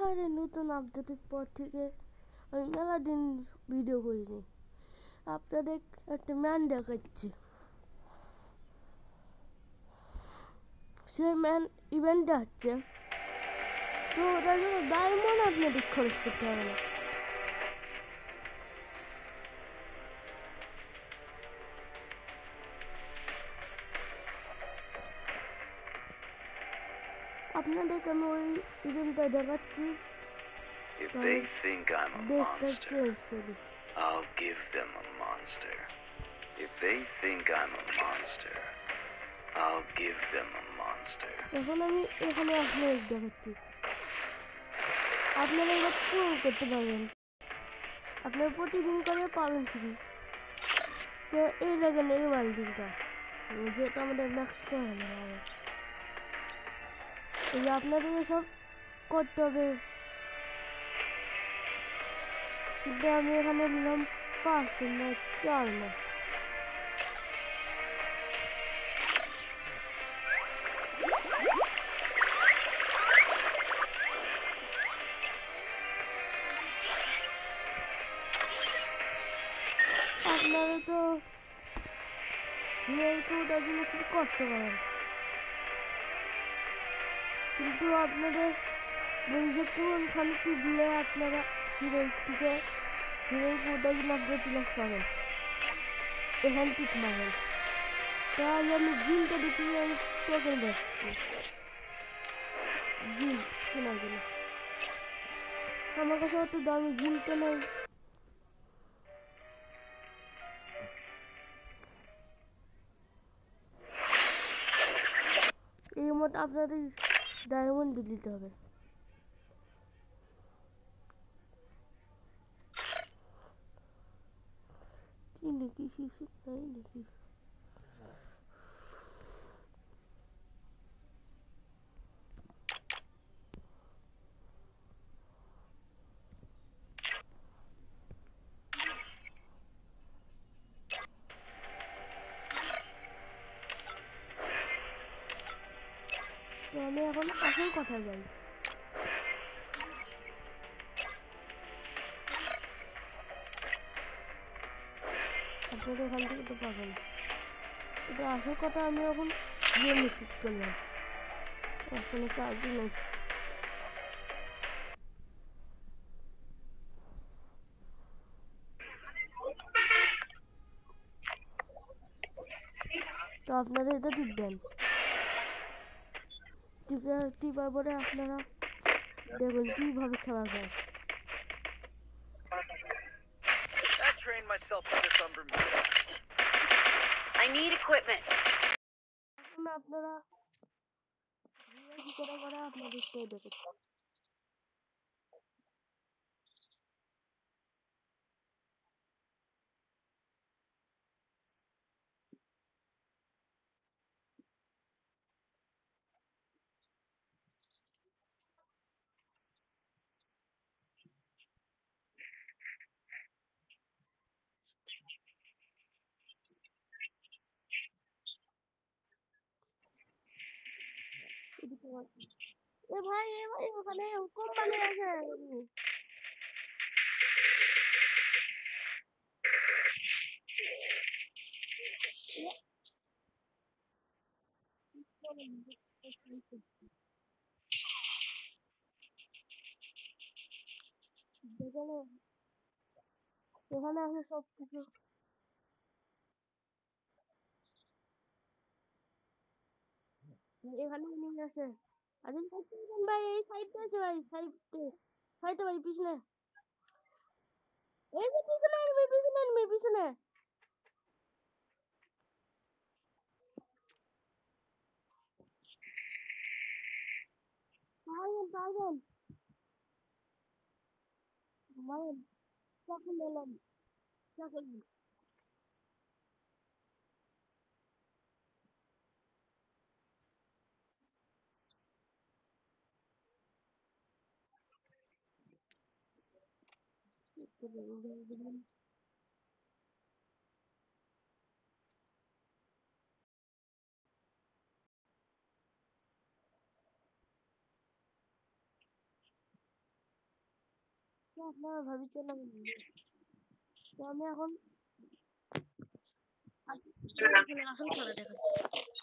আরে নতুন আপডেটের পর থেকে আমি মেলা দিন ভিডিও করিনি। আপনাদের একটা ম্যান দেখাচ্ছি। সে ম্যান ইভেন্টটা হচ্ছে, তো ওটার জন্য ডায়মন্ড আপনাদের খরচ করতে হবে না। আপনাদেরকে আমি ওই ইভেন্টটা দেখাচ্ছি। If they think I'm a monster, I'll give them a monster. If they think I'm a monster, I'll give them a monster. এখন আমি এখানে আপনাদের দেখাচ্ছি, আপনারা এবার পুরো করতে পারবেন। আপনারা প্রতিদিন করে পাবেন ফ্রি। তো এই দেখেন এই বালতিটা, যেটা আমাদের ম্যাক্স করানো হয়। এই যে আপনাদের এসব করতে হবে, কিন্তু আমি এখানে নিলাম 5 না 4 মাস। আপনারা তো ওটার জন্য খুব কষ্ট করেন, কিন্তু আপনাদের বলি যে কোনখানে টিপলে আপনারা হিরোইকটিকে ওটার জন্য আপনারা প্লাস পাবেন। এখান টিপ মারেন, তাই আমি গিলটা দেখি, আমি টোকেন বসছি গিল কেনার জন্য। আমার কাছে অত দামি গিলটা নেই। এই মত আপনাদের ডায়মন্ড দিতে হবে। নাকি শিশু তাই নাকি তো আমি এখন আসল কথায় যাই। আপনারা এখান থেকে তো পাবেন। এটা আসল কথা, আমি এখন গেম নিশ্চিত করলাম, এখন চার্জই নেই। তো আপনারা এটা টিপবেন, টিপার পরে আপনারা দেখুন কিভাবে খেলা যায়। I need equipment. এখন আপনারা কি করে আপনাদের তো দেখুন। এ ভাই ওখানে কোম্পানি আছে। এখানে আছে সব কিছু। এখানে নিয়ে আছে। আরে ভাই এই সাইডে আছে, ভাই সাইডে সাইডে ভাই পিছনে, এই যে পিছনে এনিমি, পিছনে এনিমি, পিছনে। পাগল পাগল মারেন, চাকু নিলাম, চাকু নিলাম। আপনারা ভাবিছেন আমি তো আমি এখন আসল খেলা দেখাচ্ছি।